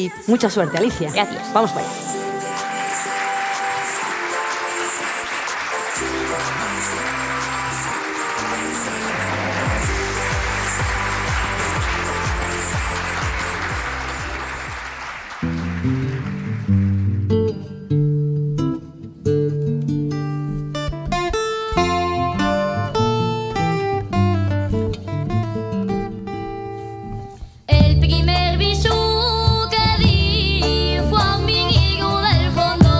y mucha suerte, Alicia. Gracias. Vamos para allá. El primer bisú que di fue a un vinilo del fondo.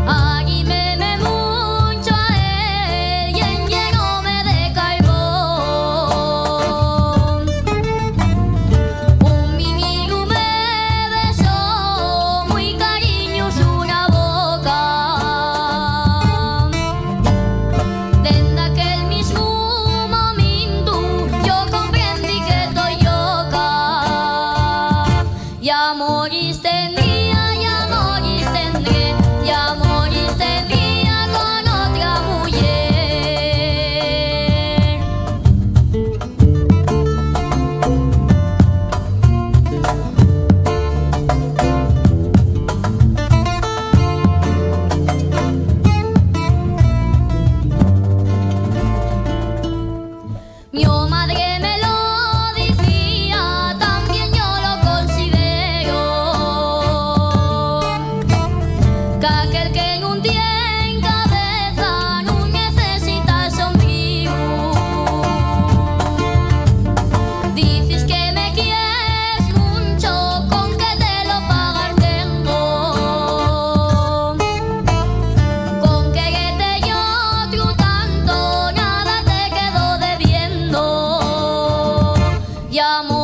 Allí me mucho a él y en llenóme de carbón. Un vinilo me besó muy cariñoso una boca. Desde aquel mismo yo comprendí que estoy loca. Y amores tendría, y amores tendré, y amores tendría con otra mujer. Mi madre me lo decía, también yo lo considero, que aquel que no tiene cabeza no necesita sombrero. Dices que me quieres mucho, con que te lo pagar tengo, con quererte yo otro tanto, nada te quedo debiendo. Y amor